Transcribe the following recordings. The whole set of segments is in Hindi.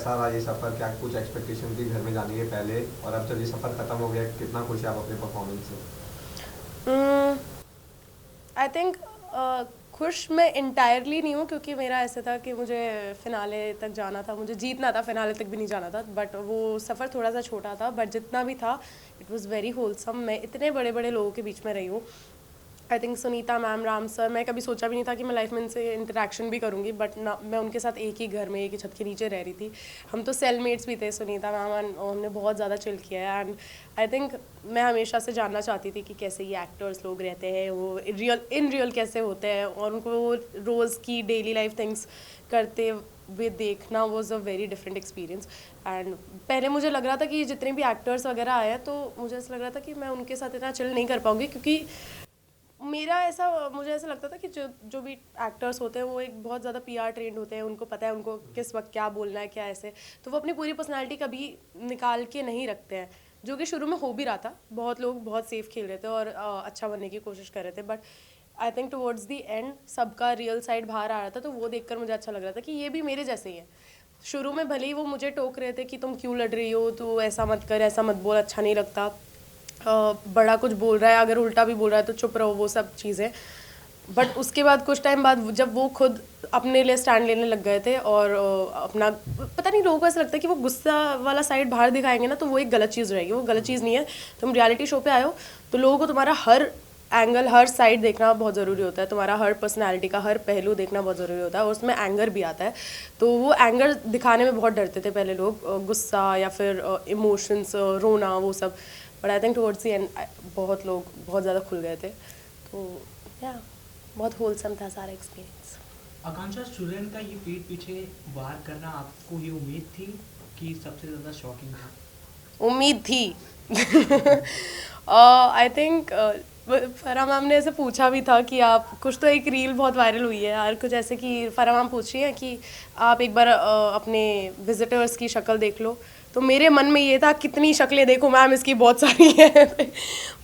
कैसा रहा ये सफ़र? क्या कुछ एक्सपेक्टेशन थी घर में जाने के पहले, और अब जब ये सफ़र ख़त्म हो गया कितना खुश है आप अपने परफॉर्मेंस से? आई थिंक खुश मैं इंटायरली नहीं हूँ, क्योंकि मेरा ऐसा था कि मुझे फिनाले तक जाना था, मुझे जीतना था, फिनाले तक भी नहीं जाना था। बट वो सफ़र थोड़ा सा छोटा था, बट जितना भी था इट वॉज़ वेरी होलसम। मैं इतने बड़े बड़े लोगों के बीच में रही हूँ। I think Sunita ma'am, Ram sir, मैं कभी सोचा भी नहीं था कि मैं लाइफ में इनसे इंटरेक्शन भी करूँगी, बट ना मैं उनके साथ एक ही घर में एक ही छत के नीचे रह रही थी। हम तो सेलमेट्स भी थे सुनीता मैम, और हमने बहुत ज़्यादा चिल किया है। एंड आई थिंक मैं हमेशा से जानना चाहती थी कि कैसे ये एक्टर्स लोग रहते हैं, वो इन रियल कैसे होते हैं, और उनको वो रोज़ की डेली लाइफ थिंग्स करते हुए देखना was a very different experience. And पहले मुझे लग रहा था कि जितने भी एक्टर्स वगैरह आए हैं, तो मुझे ऐसा लग रहा था कि मैं उनके साथ इतना चिल नहीं कर पाऊँगी, क्योंकि मुझे ऐसा लगता था कि जो जो भी एक्टर्स होते हैं वो एक बहुत ज़्यादा पीआर ट्रेंड होते हैं, उनको पता है उनको किस वक्त क्या बोलना है, क्या ऐसे। तो वो अपनी पूरी पर्सनालिटी कभी निकाल के नहीं रखते हैं, जो कि शुरू में हो भी रहा था। बहुत लोग बहुत सेफ खेल रहे थे और अच्छा बनने की कोशिश कर रहे थे, but I think towards the and सबका रियल साइड बाहर आ रहा था, तो वो देखकर मुझे अच्छा लग रहा था कि ये भी मेरे जैसे ही है। शुरू में भले ही वो मुझे टोक रहे थे कि तुम क्यों लड़ रही हो, तू ऐसा मत कर, ऐसा मत बोल, अच्छा नहीं लगता, बड़ा कुछ बोल रहा है, अगर उल्टा भी बोल रहा है तो चुप रहो, वो सब चीज़ें। बट उसके बाद कुछ टाइम बाद जब वो खुद अपने लिए स्टैंड लेने लग गए थे, और अपना पता नहीं, लोगों को ऐसा लगता है कि वो गुस्सा वाला साइड बाहर दिखाएंगे ना, तो वो एक गलत चीज़ रहेगी। वो गलत चीज़ नहीं है। तुम रियलिटी शो पे आए हो, तो लोगों को तुम्हारा हर एंगल, हर साइड देखना बहुत ज़रूरी होता है, तुम्हारा हर पर्सनालिटी का हर पहलू देखना बहुत ज़रूरी होता है, और उसमें एंगर भी आता है। तो वो एंगर दिखाने में बहुत डरते थे पहले लोग, गुस्सा या फिर इमोशंस, रोना, वो सब। But I think towards the and बहुत लोग बहुत ज़्यादा खुल गए थे। तो या बहुत होलसम था सारा एक्सपीरियंस। आकांक्षा, स्टूडेंट का ये पीठ पीछे वार करना आपको ये उम्मीद थी कि सबसे ज़्यादा शॉकिंग था? उम्मीद थी। आई थिंक फरा मैम ने ऐसे पूछा भी था कि आप कुछ, तो एक रील बहुत वायरल हुई है यार, कुछ ऐसे कि फरा मैम पूछ रही है कि आप एक बार अपने विजिटर्स की शक्ल देख लो। तो मेरे मन में ये था, कितनी शक्लें देखो मैम, इसकी बहुत सारी हैं।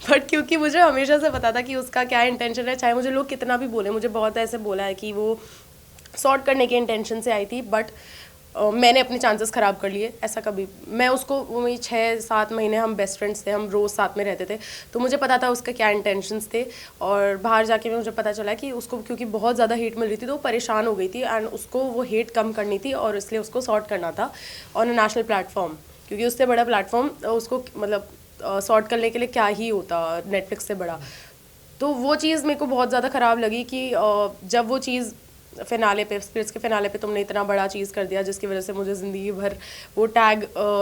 बट क्योंकि मुझे हमेशा से पता था कि उसका क्या इंटेंशन है, चाहे मुझे लोग कितना भी बोले, मुझे बहुत ऐसे बोला है कि वो सॉर्ट करने के इंटेंशन से आई थी, बट मैंने अपने चांसेस ख़राब कर लिए। ऐसा कभी, मैं उसको, वो मेरी 6-7 महीने हम बेस्ट फ्रेंड्स थे, हम रोज़ साथ में रहते थे, तो मुझे पता था उसका क्या इंटेंशंस थे। और बाहर जाके मुझे पता चला कि उसको क्योंकि बहुत ज़्यादा हेट मिल रही थी, तो वो परेशान हो गई थी, एंड उसको वो हेट कम करनी थी, और इसलिए उसको सॉर्ट करना था ऑन अ नेशनल प्लेटफॉर्म, क्योंकि उससे बड़ा प्लेटफॉर्म उसको मतलब सॉर्ट करने के लिए क्या ही होता नेटफ्लिक्स से बड़ा। तो वो चीज़ मेरे को बहुत ज़्यादा ख़राब लगी कि जब वो चीज़ फिनाले पे, स्पिरिट्स के फिनाले पे तुमने इतना बड़ा चीज़ कर दिया जिसकी वजह से मुझे ज़िंदगी भर वो टैग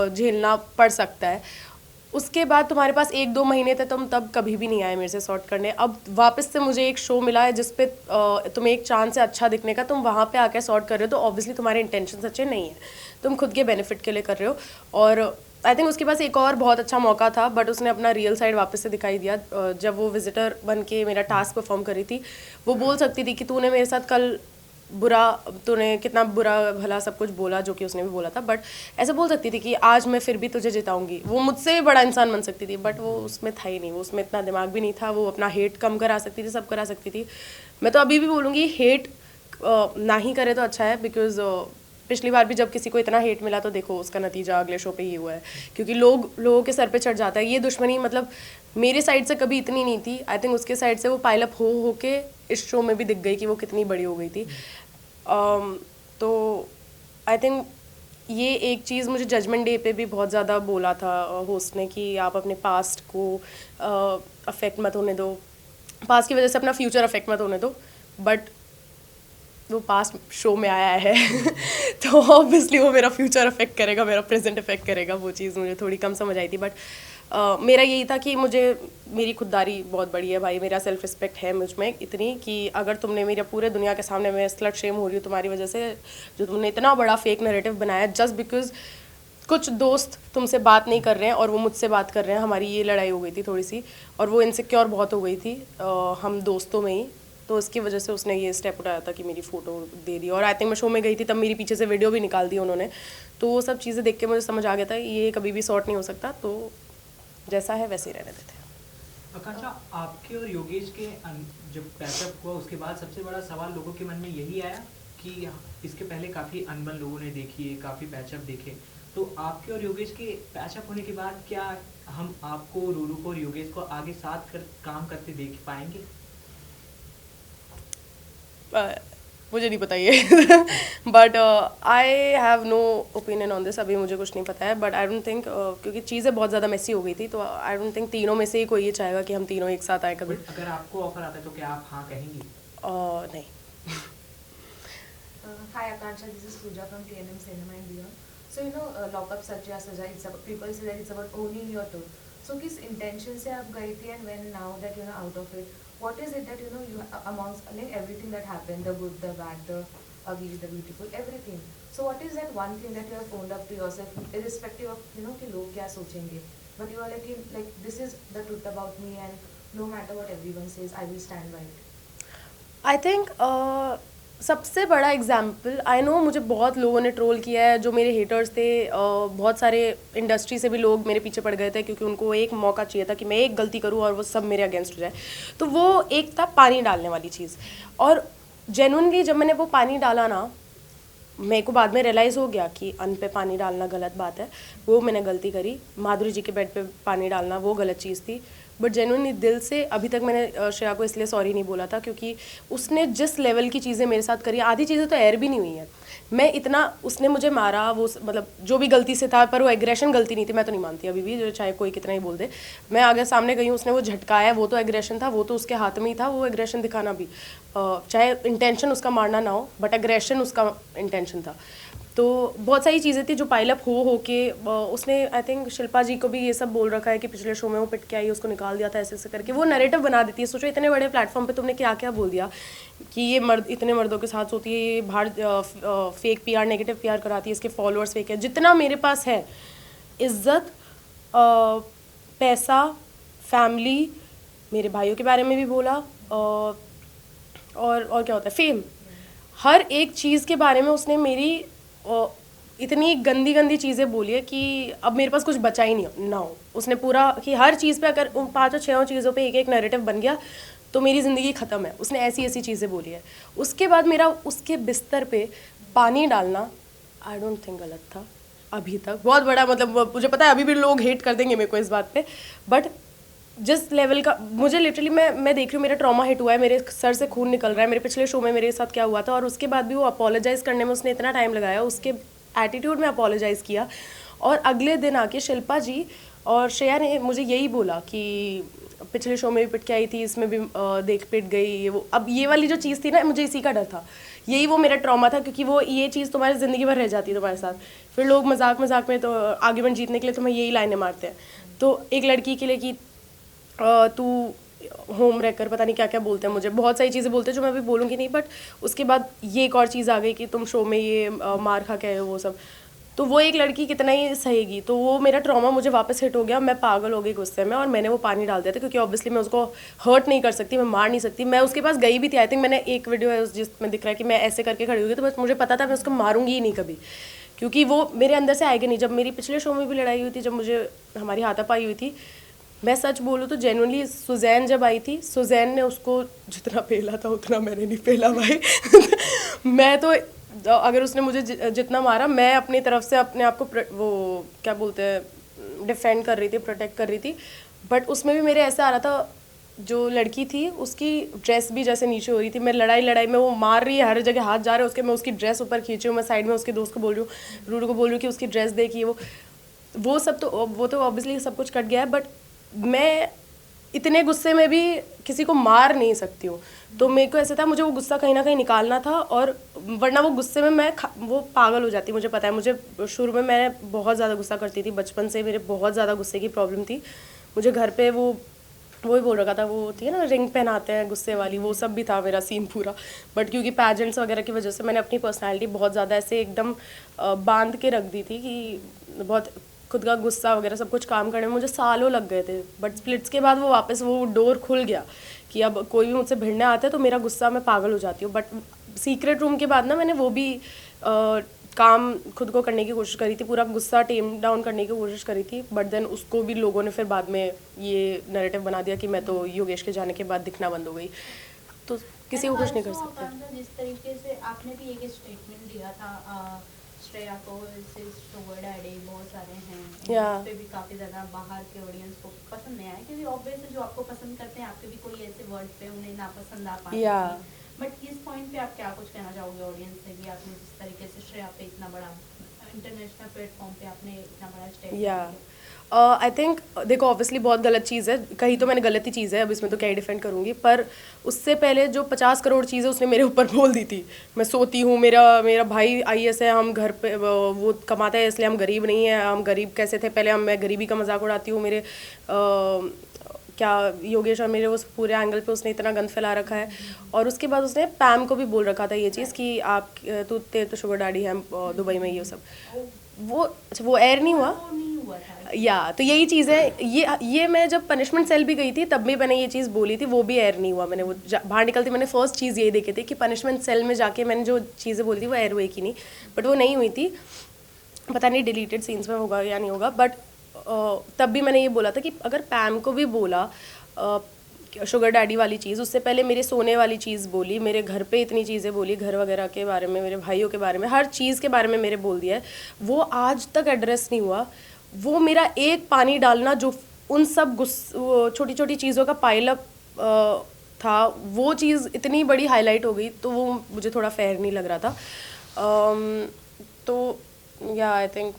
झेलना पड़ सकता है। उसके बाद तुम्हारे पास 1-2 महीने थे, तुम तब कभी भी नहीं आए मेरे से सॉर्ट करने। अब वापस से मुझे एक शो मिला है जिस पे तुम्हें एक चांस है अच्छा दिखने का, तुम वहाँ पे आकर सॉर्ट कर रहे हो, तो ऑब्वियसली तुम्हारे इंटेंशन अच्छे नहीं है, तुम खुद के बेनिफिट के लिए कर रहे हो। और आई थिंक उसके पास एक और बहुत अच्छा मौका था, बट उसने अपना रियल साइड वापस से दिखाई दिया। जब वो विजिटर बन के मेरा टास्क परफॉर्म कर रही थी, वो बोल सकती थी कि तूने मेरे साथ कल बुरा, तूने कितना बुरा भला सब कुछ बोला, जो कि उसने भी बोला था, बट ऐसे बोल सकती थी कि आज मैं फिर भी तुझे जिताऊंगी। वो मुझसे बड़ा इंसान बन सकती थी, बट वो उसमें था ही नहीं, वो उसमें इतना दिमाग भी नहीं था। वो अपना हेट कम करा सकती थी, सब करा सकती थी। मैं तो अभी भी बोलूँगी, हेट ना ही करे तो अच्छा है, बिकॉज पिछली बार भी जब किसी को इतना हेट मिला, तो देखो उसका नतीजा अगले शो पे ही हुआ है, क्योंकि लोगों के सर पे चढ़ जाता है ये दुश्मनी। मतलब मेरे साइड से कभी इतनी नहीं थी, आई थिंक उसके साइड से वो पाइल अप हो के इस शो में भी दिख गई कि वो कितनी बड़ी हो गई थी। तो आई थिंक ये एक चीज़ मुझे जजमेंट डे पे भी बहुत ज़्यादा बोला था होस्ट ने, कि आप अपने पास्ट को अफेक्ट मत होने दो, पास्ट की वजह से अपना फ्यूचर अफेक्ट मत होने दो। बट वो पास्ट शो में आया है तो ऑब्वियसली वो मेरा फ्यूचर अफेक्ट करेगा, मेरा प्रेजेंट अफेक्ट करेगा। वो चीज़ मुझे थोड़ी कम समझ आई थी, बट मेरा यही था कि मुझे, मेरी खुददारी बहुत बड़ी है भाई, मेरा सेल्फ रिस्पेक्ट है मुझ में इतनी कि अगर तुमने मेरे पूरे दुनिया के सामने, मैं स्लट शेम हो रही हूँ तुम्हारी वजह से, जो तुमने इतना बड़ा फेक नैरेटिव बनाया जस्ट बिकॉज कुछ दोस्त तुमसे बात नहीं कर रहे हैं और वो मुझसे बात कर रहे हैं। हमारी ये लड़ाई हो गई थी थोड़ी सी, और वो इनसिक्योर बहुत हो गई थी हम दोस्तों में ही, तो उसकी वजह से उसने ये स्टेप उठाया था कि मेरी फ़ोटो दे दी। और आई थिंक मैं शो में गई थी तब मेरी पीछे से वीडियो भी निकाल दी उन्होंने। तो वो सब चीज़ें देख के मुझे समझ आ गया था ये कभी भी सॉर्ट नहीं हो सकता, तो जैसा है वैसे ही रहने देते हैं। आकांक्षा, आपके और योगेश के जब पैचअप हुआ उसके बाद सबसे बड़ा सवाल लोगों के मन में यही आया कि इसके पहले काफ़ी अनबन लोगों ने देखी है, काफ़ी पैचअप देखे, तो आपके और योगेश के पैचअप होने के बाद क्या हम आपको, रूरू को और योगेश को आगे साथ काम करते देख पाएंगे? मुझे नहीं पता ये but I have no opinion on this, अभी मुझे कुछ नहीं पता है, बट आई डोंट थिंक, क्योंकि चीज़ें बहुत ज़्यादा मेसी हो गई थी, तो आई डोंट थिंक तीनों में से ही कोई ये चाहेगा कि हम तीनों एक साथ आए कभी। अगर आपको ऑफर आता है तो क्या आप हाँ कहेंगी? नहीं। Hi Akansha, this is Pooja from TNM Cinema and Beyond. So Lockup Satya Saja, people say that it's about owning your truth. So किस intention से आप गई थी, and when now that out of it, what is it that you amongst like everything that happened, the good, the bad, the ugly, the beautiful, everything. So what is that one thing that you have owned up to yourself, irrespective of कि लोग क्या सोचेंगे, but you are like this is the truth about me, and no matter what everyone says, I will stand by it. I think सबसे बड़ा एग्जाम्पल, आई नो मुझे बहुत लोगों ने ट्रोल किया है, जो मेरे हेटर्स थे, बहुत सारे इंडस्ट्री से भी लोग मेरे पीछे पड़ गए थे, क्योंकि उनको एक मौका चाहिए था कि मैं एक गलती करूं और वो सब मेरे अगेंस्ट हो जाए। तो वो एक था पानी डालने वाली चीज़, और जेन्युइनली जब मैंने वो पानी डाला ना, मेरे को बाद में रियलाइज़ हो गया कि अन्न पे पानी डालना गलत बात है, वो मैंने गलती करी। माधुरी जी के बेड पे पानी डालना वो गलत चीज़ थी, बट जेन्युइनली दिल से अभी तक मैंने श्रेया को इसलिए सॉरी नहीं बोला था, क्योंकि उसने जिस लेवल की चीज़ें मेरे साथ करी, आधी चीज़ें तो एयर भी नहीं हुई हैं। मैं इतना, उसने मुझे मारा, वो मतलब जो भी गलती से था, पर वो एग्रेशन गलती नहीं थी, मैं तो नहीं मानती अभी भी, जो चाहे कोई कितना ही बोल दे। मैं आगे सामने गई हूँ, उसने वो झटकाया, वो तो एग्रेशन था, वो तो उसके हाथ में ही था, वो एग्रेशन दिखाना भी, चाहे इंटेंशन उसका मारना ना हो, बट एग्रेशन उसका इंटेंशन था। तो बहुत सारी चीज़ें थी जो पाइलअप हो के उसने, आई थिंक शिल्पा जी को भी ये सब बोल रखा है कि पिछले शो में वो पिट के आई, उसको निकाल दिया था, ऐसे ऐसे करके वो नैरेटिव बना देती है। सोचो इतने बड़े प्लेटफॉर्म पे तुमने क्या क्या बोल दिया कि ये मर्द इतने मर्दों के साथ सोती है, ये बाहर फेक पीआर, नेगेटिव पीआर कराती है, इसके फॉलोअर्स फेक है। जितना मेरे पास है इज्जत, पैसा, फैमिली, मेरे भाइयों के बारे में भी बोला, और क्या होता है, फेम, हर एक चीज़ के बारे में उसने मेरी इतनी गंदी गंदी चीज़ें बोली है कि अब मेरे पास कुछ बचा ही नहीं ना हो। उसने पूरा कि हर चीज़ पे अगर उन 5-6 चीज़ों पे एक एक नैरेटिव बन गया तो मेरी ज़िंदगी ख़त्म है। उसने ऐसी ऐसी चीज़ें बोली है। उसके बाद मेरा उसके बिस्तर पे पानी डालना आई डोंट थिंक गलत था अभी तक। बहुत बड़ा मतलब मुझे पता है अभी भी लोग हेट कर देंगे मेरे को इस बात पे, बट जिस लेवल का मुझे लिटरली मैं देख रही हूँ, मेरा ट्रॉमा हिट हुआ है, मेरे सर से खून निकल रहा है। मेरे पिछले शो में मेरे साथ क्या हुआ था, और उसके बाद भी वो अपोलोजाइज़ करने में उसने इतना टाइम लगाया, उसके एटीट्यूड में अपोलोजाइज़ किया। और अगले दिन आके शिल्पा जी और श्रेया ने मुझे यही बोला कि पिछले शो में भी पिट के आई थी, इसमें भी देख पिट गई, ये वो। अब ये वाली जो चीज़ थी ना, मुझे इसी का डर था, यही वो मेरा ट्रॉमा था, क्योंकि वो ये चीज़ तुम्हारी ज़िंदगी भर रह जाती है तुम्हारे साथ। फिर लोग मजाक मजाक में तो आर्ग्यूमेंट जीतने के लिए तुम्हें यही लाइनें मारते हैं। तो एक लड़की के लिए कि तू होम रहकर पता नहीं क्या क्या बोलते हैं, मुझे बहुत सारी चीज़ें बोलते हैं जो मैं अभी बोलूँगी नहीं, बट उसके बाद ये एक और चीज़ आ गई कि तुम शो में ये मार खा के आए हो, वो सब। तो वो एक लड़की कितना ही सहेगी, तो वो मेरा ट्रॉमा मुझे वापस हिट हो गया। मैं पागल हो गई गुस्से में, और मैंने वो पानी डाल दिया था, क्योंकि ऑब्वियसली मैं उसको हर्ट नहीं कर सकती, मैं मार नहीं सकती। मैं उसके पास गई भी थी, आई थिंक मैंने एक वीडियो है जिसमें दिख रहा है कि मैं ऐसे करके खड़ी हुई, तो बस मुझे पता था मैं उसको मारूंगी ही नहीं कभी, क्योंकि वो मेरे अंदर से आएगा नहीं। जब मेरी पिछले शो में भी लड़ाई हुई थी, जब मुझे हमारी हाथापाई हुई थी, मैं सच बोलूँ तो जेन्युइनली सुजैन जब आई थी, सुजैन ने उसको जितना पेला था उतना मैंने नहीं पेला भाई मैं तो अगर उसने मुझे जितना मारा, मैं अपनी तरफ से अपने आप को वो क्या बोलते हैं डिफेंड कर रही थी, प्रोटेक्ट कर रही थी। बट उसमें भी मेरे ऐसा आ रहा था, जो लड़की थी उसकी ड्रेस भी जैसे नीचे हो रही थी। मैं लड़ाई में वो मार रही है, हर जगह हाथ जा रहे हैं उसके, मैं उसकी ड्रेस ऊपर खींची हूँ, मैं साइड में उसके दोस्त को बोल रही हूँ, रूरू को बोल रही हूँ कि उसकी ड्रेस देखिए, वो सब तो वो तो ऑब्वियसली सब कुछ कट गया है, बट मैं इतने गुस्से में भी किसी को मार नहीं सकती हूँ। तो मेरे को ऐसा था, मुझे वो गुस्सा कहीं ना कहीं निकालना था, और वरना वो गुस्से में मैं वो पागल हो जाती। मुझे पता है, मुझे शुरू में मैं बहुत ज़्यादा गुस्सा करती थी, बचपन से मेरे बहुत ज़्यादा गुस्से की प्रॉब्लम थी। मुझे घर पे वो ही बोल रखा था, वो थी ना रिंग पहनाते हैं गुस्से वाली, वो सब भी था मेरा सीन पूरा। बट क्योंकि पैजेंट्स वगैरह की वजह से मैंने अपनी पर्सनैलिटी बहुत ज़्यादा ऐसे एकदम बांध के रख दी थी कि बहुत खुद का गुस्सा वगैरह सब कुछ काम करने में मुझे सालों लग गए थे। बट स्प्लिट्स के बाद वो वापस वो डोर खुल गया कि अब कोई भी मुझसे भिड़ने आता है तो मेरा गुस्सा, मैं पागल हो जाती हूँ। बट सीक्रेट रूम के बाद ना मैंने वो भी काम खुद को करने की कोशिश करी थी, पूरा गुस्सा टेम डाउन करने की कोशिश करी थी। बट देन उसको भी लोगों ने फिर बाद में ये नैरेटिव बना दिया कि मैं तो योगेश के जाने के बाद दिखना बंद हो गई। तो किसी को खुश नहीं कर And also, सकते। आकांक्षा, जिस तरीके से आपने भी एक स्टेटमेंट दिया था, श्रेया को शुगर डैडी बहुत सारे हैं, Yeah. उस पे भी काफ़ी ज़्यादा बाहर के ऑडियंस को पसंद नहीं आया, क्योंकि ऑब्वियसली जो आपको पसंद करते हैं आपके भी कोई ऐसे वर्ड पे उन्हें नापसंद आ पाते Yeah. हैं। बट इस पॉइंट पे आप क्या कुछ कहना चाहोगे ऑडियंस से कि आपने जिस तरीके से श्रेया पे इतना बड़ा इंटरनेशनल प्लेटफॉर्म पे आपने इतना बड़ा स्टेटमेंट या दिया? आई थिंक देखो ऑब्वियसली बहुत गलत चीज़ है, कही तो मैंने गलत ही चीज़ है, अब इसमें तो क्या ही डिफेंड करूँगी, पर उससे पहले जो 50 करोड़ चीज़ें उसने मेरे ऊपर बोल दी थी। मैं सोती हूँ, मेरा मेरा भाई आईएएस है, हम घर पे वो कमाता है इसलिए हम गरीब नहीं हैं, हम गरीब कैसे थे पहले, मैं गरीबी का मजाक उड़ाती हूँ, मेरे क्या योगेश और मेरे उस पूरे एंगल पे उसने इतना गंद फैला रखा है। और उसके बाद उसने पैम को भी बोल रखा था ये चीज़ कि आप तेरे तो शुगर डैडी है दुबई में, ये सब वो अच्छा वो एयर नहीं हुआ वो नहीं हुआ था। या तो यही चीज़ है। ये मैं जब पनिशमेंट सेल भी गई थी तब भी मैंने ये चीज़ बोली थी, वो भी एयर नहीं हुआ। मैंने वो बाहर निकलती मैंने फर्स्ट चीज़ यही देखी थी कि पनिशमेंट सेल में जाके मैंने जो चीज़ें बोली थी वो एयर हुई कि नहीं, बट वो नहीं हुई थी। पता नहीं डिलीटेड सीन्स में होगा या नहीं होगा, बट तब भी मैंने ये बोला था कि अगर पैम को भी बोला शुगर डैडी वाली चीज़, उससे पहले मेरे सोने वाली चीज़ बोली, मेरे घर पे इतनी चीज़ें बोली, घर वगैरह के बारे में, मेरे भाइयों के बारे में, हर चीज़ के बारे में मेरे बोल दिया है, वो आज तक एड्रेस नहीं हुआ। वो मेरा एक पानी डालना जो उन सब छोटी छोटी चीज़ों का पाइलअप था, वो चीज़ इतनी बड़ी हाईलाइट हो गई, तो वो मुझे थोड़ा फेयर नहीं लग रहा था। तो या आई थिंक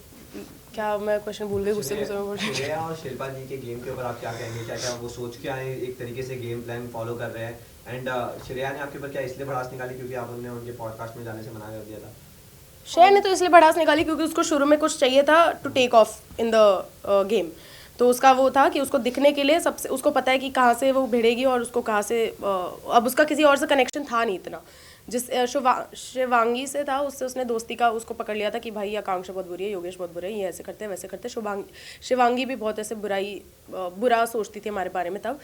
क्या मैं क्वेश्चन भूल गई गुस्से में बोल रही हूँ। श्रेया और शिल्पा जी के गेम के ऊपर आप क्या कहेंगे? क्या क्या वो सोच के आए, एक तरीके से गेम प्लान फॉलो कर रहे हैं? एंड श्रेया ने आपके ऊपर क्या इसलिए भड़ास निकाली क्योंकि आपने उनके पॉडकास्ट में जाने से मना कर दिया था? श्रेया ने तो इसलिए भड़ास निकाली क्योंकि उसको शुरू में कुछ चाहिए था to take off in the game. तो उसका वो था कि उसको दिखने के लिए सबसे, उसको पता है कि कहाँ से वो भिड़ेगी और उसको कहाँ से अब उसका किसी और से कनेक्शन था नहीं इतना। जिस शिवांगी से था, उससे उसने दोस्ती का उसको पकड़ लिया था कि भाई आकांक्षा बहुत बुरी है, योगेश बहुत बुरे है, ये ऐसे करते हैं वैसे करते हैं। शिवांगी भी बहुत ऐसे बुरा सोचती थी हमारे बारे में। तब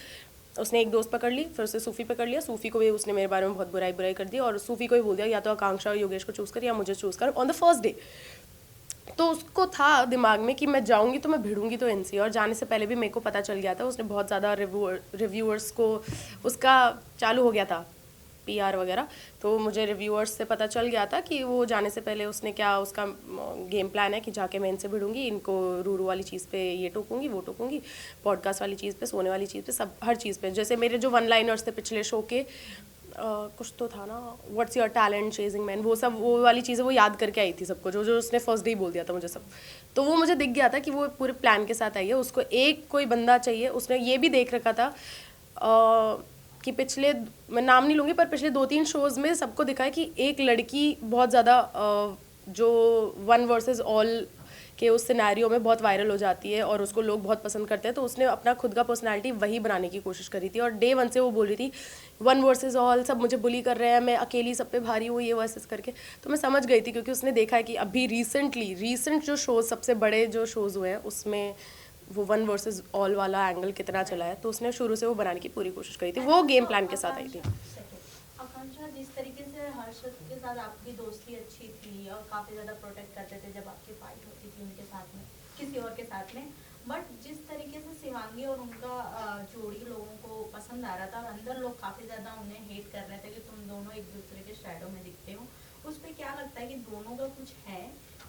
उसने एक दोस्त पकड़ ली, फिर उसने सूफ़ी पकड़ लिया, सूफ़ी को भी उसने मेरे बारे में बहुत बुराई कर दी और सूफ़ी को ही बोल दिया या तो आकांक्षा और योगेश को चूज़ कर या मुझे चूज़ कर ऑन द फर्स्ट डे। तो उसको था दिमाग में कि मैं जाऊंगी तो मैं भिड़ूंगी तो इनसे, और जाने से पहले भी मेरे को पता चल गया था, उसने बहुत ज़्यादा रिव्यूअर्स को उसका चालू हो गया था PR वगैरह, तो मुझे रिव्यूअर्स से पता चल गया था कि वो जाने से पहले उसने क्या, उसका गेम प्लान है कि जाके मैं इनसे भिड़ूंगी, इनको रूरू वाली चीज़ पे ये टोकूंगी वो टोकूंगी, पॉडकास्ट वाली चीज़ पे, सोने वाली चीज़ पे, सब हर चीज़ पे। जैसे मेरे जो वन लाइनर्स थे पिछले शो के, कुछ तो था ना, what's your talent, chasing man, वो सब वो वाली चीज़ें वो याद करके आई थी सबको, जो उसने फर्स्ट डे ही बोल दिया था मुझे सब। तो वो मुझे दिख गया था कि वो पूरे प्लान के साथ आई है, उसको एक कोई बंदा चाहिए। उसने ये भी देख रखा था कि पिछले, मैं नाम नहीं लूँगी, पर पिछले 2-3 शोज़ में सबको दिखा है कि एक लड़की बहुत ज़्यादा जो 1 वर्सेस ऑल के उस सिनेरियो में बहुत वायरल हो जाती है और उसको लोग बहुत पसंद करते हैं, तो उसने अपना खुद का पर्सनालिटी वही बनाने की कोशिश करी थी। और डे 1 से वो बोल रही थी 1 वर्सेस ऑल, सब मुझे बुली कर रहे हैं, मैं अकेली सब पे भारी हूँ, ये वर्सेस करके। तो मैं समझ गई थी क्योंकि उसने देखा है कि अभी रिसेंट जो शोज़, सबसे बड़े जो शोज़ हुए हैं उसमें वो 1 वर्सेस ऑल वाला एंगल कितना चला है, तो उसने शुरू से वो बनाने की पूरी कोशिश करी थी, वो गेम प्लान के साथ आई थी। आकांक्षा, जिस तरीके से हर्षद के साथ आपकी दोस्ती अच्छी थी और काफ़ी ज़्यादा प्रोटेक्ट करते थे जब आपकी फाइट होती थी उनके साथ में, किसी और के साथ में, बट जिस तरीके से शिवांगी और उनका जोड़ी लोगों को पसंद आ रहा था और अंदर लोग काफ़ी ज़्यादा उन्हें हेट कर रहे थे कि तुम दोनों एक दूसरे के शैडो में दिखते हो, उस पर क्या लगता है कि दोनों का कुछ है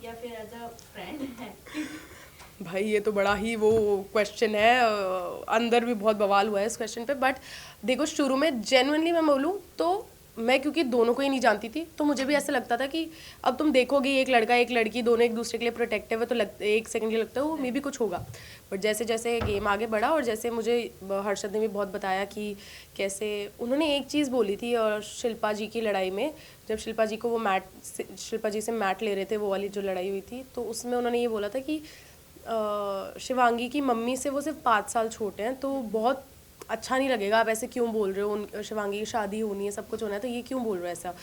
या फिर एज अ फ्रेंड है? भाई ये तो बड़ा ही वो क्वेश्चन है, अंदर भी बहुत बवाल हुआ है इस क्वेश्चन पे। बट देखो, शुरू में जेन्युइनली मैं बोलूँ तो मैं क्योंकि दोनों को ही नहीं जानती थी, तो मुझे भी ऐसा लगता था कि अब तुम देखोगे एक लड़का एक लड़की दोनों एक दूसरे के लिए प्रोटेक्टिव है, तो एक सेकंड के लिए लगता है वो मे भी कुछ होगा। बट जैसे जैसे गेम आगे बढ़ा और जैसे मुझे हर्षद ने भी बहुत बताया कि कैसे उन्होंने एक चीज़ बोली थी, और शिल्पा जी की लड़ाई में, जब शिल्पा जी को वो शिल्पा जी से मैट ले रहे थे, वो वाली जो लड़ाई हुई थी, तो उसमें उन्होंने ये बोला था कि शिवांगी की मम्मी से वो सिर्फ 5 साल छोटे हैं, तो बहुत अच्छा नहीं लगेगा, आप ऐसे क्यों बोल रहे हो, उन शिवांगी की शादी होनी है, सब कुछ होना है, तो ये क्यों बोल रहे हो ऐसा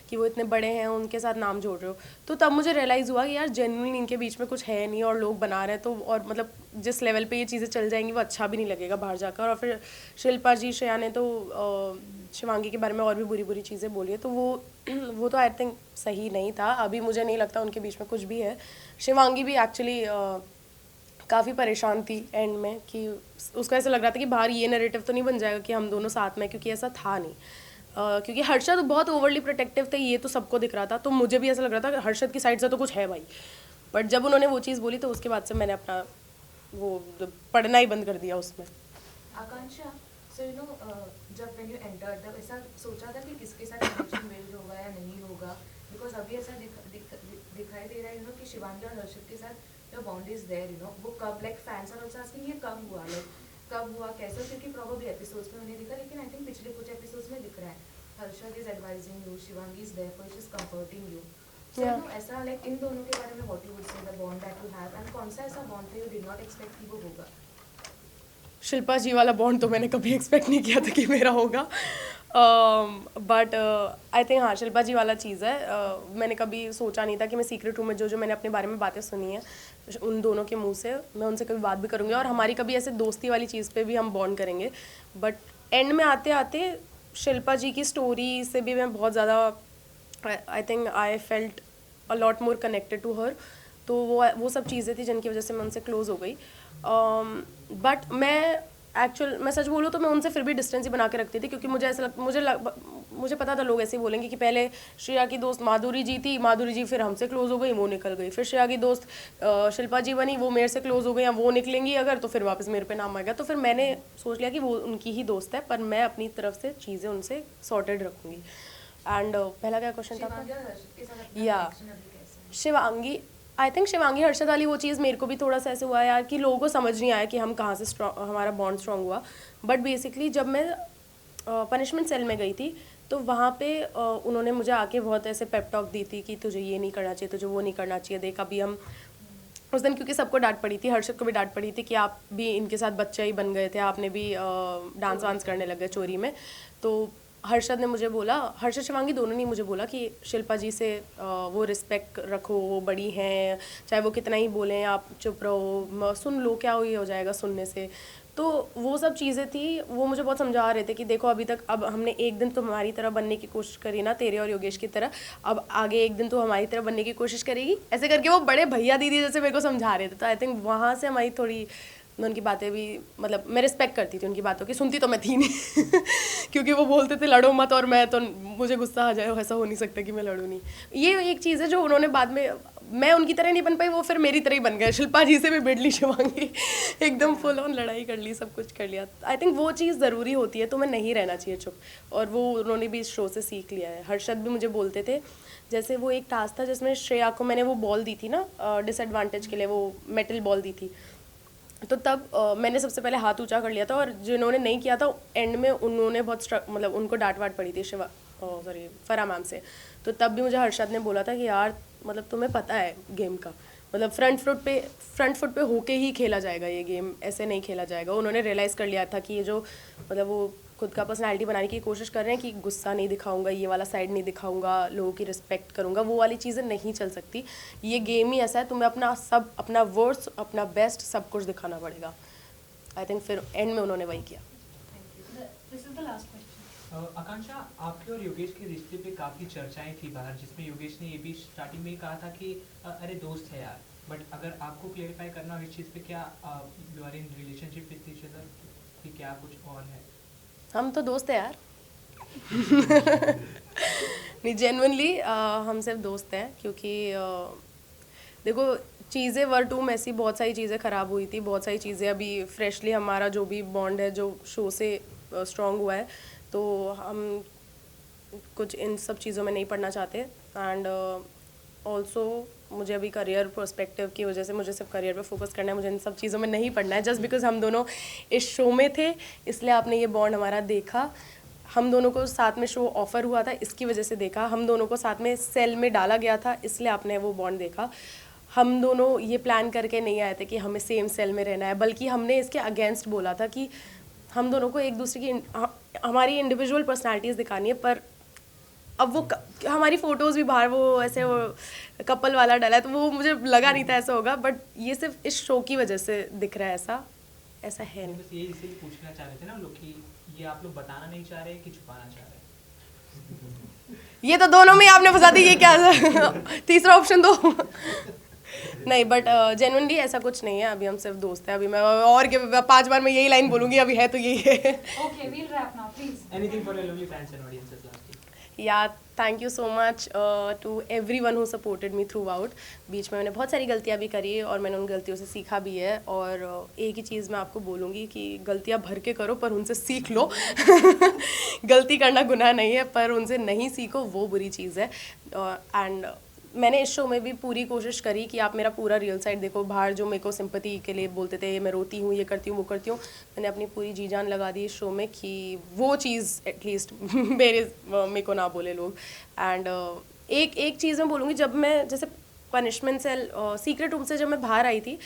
कि वो इतने बड़े हैं उनके साथ नाम जोड़ रहे हो। तो तब मुझे रियलाइज़ हुआ कि यार जेन्युइन इनके बीच में कुछ है नहीं और लोग बना रहे हैं, तो और मतलब जिस लेवल पे ये चीज़ें चल जाएंगी वो अच्छा भी नहीं लगेगा बाहर जाकर। और फिर शिल्पा जी, श्रेया ने तो शिवांगी के बारे में और भी बुरी बुरी चीज़ें बोली है, तो वो तो आई थिंक सही नहीं था। अभी मुझे नहीं लगता उनके बीच में कुछ भी है। शिवांगी भी एक्चुअली काफ़ी परेशान थी एंड में कि उसको ऐसा लग रहा था कि बाहर ये नैरेटिव तो नहीं बन जाएगा कि हम दोनों साथ में, क्योंकि ऐसा था नहीं। क्योंकि हर्षद बहुत ओवरली प्रोटेक्टिव थे, ये तो सबको दिख रहा था, तो मुझे भी ऐसा लग रहा था कि हर्षद की साइड से तो कुछ है भाई। बट जब उन्होंने वो चीज़ बोली तो उसके बाद से मैंने अपना वो पढ़ना ही बंद कर दिया उसमें। आकांक्षा, so you know, जब when you entered तब ऐसा सोचा था कि किसके साथ connection build होगा या नहीं होगा, because अभी ऐसा दिखाई दे रहा है, you know, कि शिवांगी और हर्षद के साथ the bond is there, you know, वो कब, like fans are also asking ये कब हुआ, like कब हुआ कैसे, क्योंकि probably episodes में उन्हें दिखा, लेकिन I think पिछले कुछ episodes में दिख रहा है Harshad is advising you, Shivangi is there for you, she's comforting you. So you know, ऐसा like इन दोनों के बारे में what you would say, the bond that you have, and कौन सा ऐसा bond था you did not expect कि वो होगा? शिल्पा जी वाला बॉन्ड तो मैंने कभी एक्सपेक्ट नहीं किया था कि मेरा होगा, बट आई थिंक हाँ शिल्पा जी वाला चीज़ है। मैंने कभी सोचा नहीं था कि मैं सीक्रेट रूम में जो जो मैंने अपने बारे में बातें सुनी हैं उन दोनों के मुंह से मैं उनसे कभी बात भी करूँगी और हमारी कभी ऐसे दोस्ती वाली चीज़ पे भी हम बॉन्ड करेंगे। बट एंड में आते आते शिल्पा जी की स्टोरी से भी मैं बहुत ज़्यादा I think I felt a lot more connected to her, तो वो सब चीज़ें थी जिनकी वजह से मैं उनसे क्लोज़ हो गई। बट मैं सच बोलूँ तो मैं उनसे फिर भी डिस्टेंस ही बना के रखती थी, क्योंकि मुझे ऐसा मुझे पता था लोग ऐसे ही बोलेंगे कि पहले श्रेया की दोस्त माधुरी जी थी, माधुरी जी फिर हमसे क्लोज़ हो गई, वो निकल गई, फिर श्रेया की दोस्त शिल्पा जी बनी, वो मेरे से क्लोज़ हो गई, या वो निकलेंगी अगर तो फिर वापस मेरे पे नाम आएगा। तो फिर मैंने सोच लिया कि वो उनकी ही दोस्त है, पर मैं अपनी तरफ से चीज़ें उनसे सॉर्टेड रखूँगी। एंड पहला क्या क्वेश्चन था? शिवांगी और हर्षद के साथ अपना या connection अभी कैसा है? शिवांगी, आई थिंक शिवांगी हर्षद वाली वो चीज़ मेरे को भी थोड़ा सा ऐसे हुआ यार कि लोगों को समझ नहीं आया कि हम कहाँ से हमारा बॉन्ड स्ट्रांग हुआ। बट बेसिकली जब मैं पनिशमेंट सेल में गई थी तो वहाँ पे उन्होंने मुझे आके बहुत ऐसे पेप टॉक दी थी कि तुझे ये नहीं करना चाहिए, तुझे वो नहीं करना चाहिए, देख अभी हम उस दिन क्योंकि सबको डांट पड़ी थी, हर्षद को भी डांट पड़ी थी कि आप भी इनके साथ बच्चे ही बन गए थे, आपने भी डांस वांस करने लग गए चोरी में। तो हर्षद ने मुझे बोला, हर्षद शिवांगी दोनों ने मुझे बोला कि शिल्पा जी से वो रिस्पेक्ट रखो, वो बड़ी हैं, चाहे वो कितना ही बोलें आप चुप रहो, सुन लो, क्या हो जाएगा सुनने से। तो वो सब चीज़ें थी, वो मुझे बहुत समझा रहे थे कि देखो अभी तक अब हमने एक दिन तुम्हारी तरह बनने की कोशिश करी ना, तेरे और योगेश की तरह, अब आगे एक दिन तो हमारी तरह बनने की कोशिश करेगी, ऐसे करके वो बड़े भैया दीदी जैसे मेरे को समझा रहे थे। तो आई थिंक वहाँ से हमारी थोड़ी, मैं उनकी बातें भी मतलब मैं रिस्पेक्ट करती थी उनकी बातों की, सुनती तो मैं थी नहीं क्योंकि वो बोलते थे लड़ो मत, और मैं तो मुझे गुस्सा आ जाए, ऐसा हो नहीं सकता कि मैं लड़ूँ नहीं। ये एक चीज़ है जो उन्होंने बाद में, मैं उनकी तरह नहीं बन पाई, वो फिर मेरी तरह ही बन गए, शिल्पा जी से भी भिड़ ली शिवांगी एकदम फुल ऑन लड़ाई कर ली, सब कुछ कर लिया। आई थिंक वो चीज़ ज़रूरी होती है, तो मैं नहीं रहना चाहिए चुप, और वो उन्होंने भी इस शो से सीख लिया है। हर्षद भी मुझे बोलते थे, जैसे वो एक टास्क था जिसमें श्रेया को मैंने वो बॉल दी थी ना डिसएडवांटेज के लिए, वो मेटल बॉल दी थी, तो तब मैंने सबसे पहले हाथ ऊंचा कर लिया था, और जिन्होंने नहीं किया था एंड में उन्होंने बहुत मतलब उनको डांट वाट पड़ी थी फरा मैम से। तो तब भी मुझे हर्षद ने बोला था कि यार मतलब तुम्हें पता है गेम का, मतलब फ्रंट फुट पे होके ही खेला जाएगा ये गेम, ऐसे नहीं खेला जाएगा। उन्होंने रियलाइज़ कर लिया था कि ये जो मतलब वो खुद का पर्सनालिटी बनाने की कोशिश कर रहे हैं कि गुस्सा नहीं दिखाऊंगा, ये वाला साइड नहीं दिखाऊंगा, लोगों की रिस्पेक्ट करूंगा, वो वाली चीज़ें नहीं चल सकती। ये गेम ही ऐसा है, तुम्हें अपना वर्ड्स, अपना बेस्ट सब कुछ दिखाना पड़ेगा। आई थिंक फिर एंड में उन्होंने वही किया। This is the last question. Akanksha, आपके और योगेश के रिश्ते पे काफ़ी चर्चाएं थी बाहर, जिसमें योगेश ने ये भी स्टार्टिंग में कहा था कि अरे दोस्त है यार, बट अगर आपको क्लेरिफाई करना हो इस चीज़ पे, क्या you are in relationship with each other, कि क्या कुछ और है? हम तो दोस्त हैं यार नहीं जेन्युइनली हम सिर्फ दोस्त हैं, क्योंकि देखो चीज़ें वर टू मैसी, बहुत सारी चीज़ें ख़राब हुई थी, बहुत सारी चीज़ें अभी फ्रेशली हमारा जो भी बॉन्ड है जो शो से स्ट्रॉन्ग हुआ है, तो हम कुछ इन सब चीज़ों में नहीं पढ़ना चाहते। एंड ऑल्सो मुझे अभी करियर पर्सपेक्टिव की वजह से मुझे सिर्फ करियर पे फोकस करना है, मुझे इन सब चीज़ों में नहीं पढ़ना है। जस्ट बिकॉज हम दोनों इस शो में थे इसलिए आपने ये बॉन्ड हमारा देखा, हम दोनों को साथ में शो ऑफर हुआ था इसकी वजह से देखा, हम दोनों को साथ में सेल में डाला गया था इसलिए आपने वो बॉन्ड देखा। हम दोनों ये प्लान करके नहीं आए थे कि हमें सेम सेल में रहना है, बल्कि हमने इसके अगेंस्ट बोला था कि हम दोनों को एक दूसरे की हमारी इंडिविजुअल पर्सनालिटीज़ दिखानी है। पर अब वो हमारी फ़ोटोज़ भी बाहर वो ऐसे वो कपल वाला डाला है, तो वो मुझे लगा नहीं था ऐसा होगा, बट ये सिर्फ इस शो की वजह से दिख रहा है, ऐसा है नहीं। बस ये इसीलिए पूछना चाह रहे थे ना लोग कि ये आप लोग बताना नहीं चाह रहे कि छुपाना चाह रहे? ये तो दोनों में आपने फंसा दी, ये क्या तीसरा ऑप्शन दो नहीं बट जेन्युइनली ऐसा कुछ नहीं है, अभी हम सिर्फ दोस्त हैं। अभी मैं और 5 बार मैं यही लाइन बोलूँगी, अभी है तो यही है। Okay, we'll wrap now, please. Anything for your lovely fans and audiences lastly? या thank you so much to everyone who supported me throughout. बीच में मैंने बहुत सारी गलतियाँ भी करी और मैंने उन गलतियों से सीखा भी है। और एक ही चीज़ मैं आपको बोलूँगी कि गलतियाँ भर के करो पर उनसे सीख लो। गलती करना गुनाह नहीं है, पर उनसे नहीं सीखो वो बुरी चीज़ है। एंड मैंने इस शो में भी पूरी कोशिश करी कि आप मेरा पूरा रियल साइड देखो। बाहर जो मेरे को सिंपैथी के लिए बोलते थे, मैं रोती हूँ, ये करती हूँ, वो करती हूँ, मैंने अपनी पूरी जी जान लगा दी इस शो में कि वो चीज़ एटलीस्ट मेरे को ना बोले लोग। एंड एक चीज़ मैं बोलूँगी, जब मैं जैसे पनिशमेंट सेल सीक्रेट रूम से जब मैं बाहर आई थी,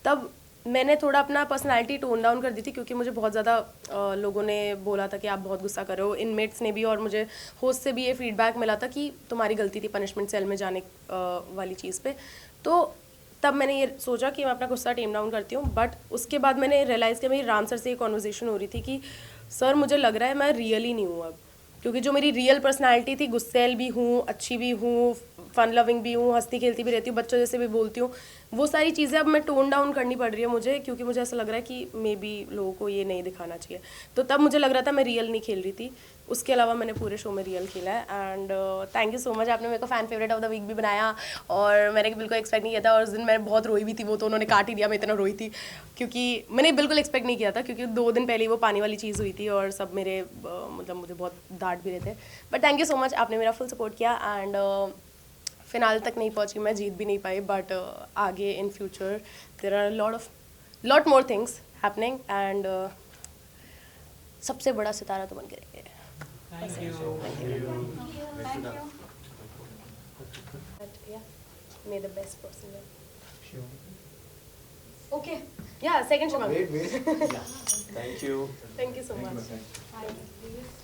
तब मैंने थोड़ा अपना पर्सनालिटी टोन डाउन कर दी थी, क्योंकि मुझे बहुत ज़्यादा लोगों ने बोला था कि आप बहुत गुस्सा कर रहे हो, इनमेट्स ने भी, और मुझे होस्ट से भी ये फीडबैक मिला था कि तुम्हारी गलती थी पनिशमेंट सेल में जाने वाली चीज़ पे। तो तब मैंने ये सोचा कि मैं अपना गुस्सा टेम डाउन करती हूँ। बट उसके बाद मैंने रियलाइज़ किया, मेरी राम सर से ये कॉन्वर्जेसन हो रही थी कि सर मुझे लग रहा है मैं रियल ही नहीं हूँ अब, क्योंकि जो मेरी रियल पर्सनालिटी थी, गुस्सैल भी हूँ, अच्छी भी हूँ, फन लविंग भी हूँ, हंसती खेलती भी रहती हूँ, बच्चों जैसे भी बोलती हूँ, वो सारी चीज़ें अब मैं टोन डाउन करनी पड़ रही है मुझे, क्योंकि मुझे ऐसा लग रहा है कि मे बी लोगों को ये नहीं दिखाना चाहिए। तो तब मुझे लग रहा था मैं रियल नहीं खेल रही थी। उसके अलावा मैंने पूरे शो में रियल खेला है। And thank you so much, आपने मेरे को fan favourite of the week भी बनाया, और मैंने बिल्कुल एक्सपेक्ट नहीं किया था। और उस दिन मैं बहुत रोई भी थी, वो तो उन्होंने काट ही दिया, मैं इतना रोई थी, क्योंकि मैंने बिल्कुल एक्सपेक्ट नहीं किया था, क्योंकि 2 दिन पहले ही वो पानी वाली चीज़ हुई थी और सब मेरे मतलब मुझे बहुत डांट भी रहे थे। But thank you so much, आपने मेरा फुल सपोर्ट किया। एंड फिनाल तक नहीं पहुंची मैं, जीत भी नहीं पाई, बट आगे in future there are lot more things happening. And सबसे बड़ा सितारा तो बन के रहेंगे। Thank you. Thank you. But yeah, may the best person win. Sure. Okay. Yeah, second Shubham. Wait. Yeah. Thank you. Thank you so much. Bye.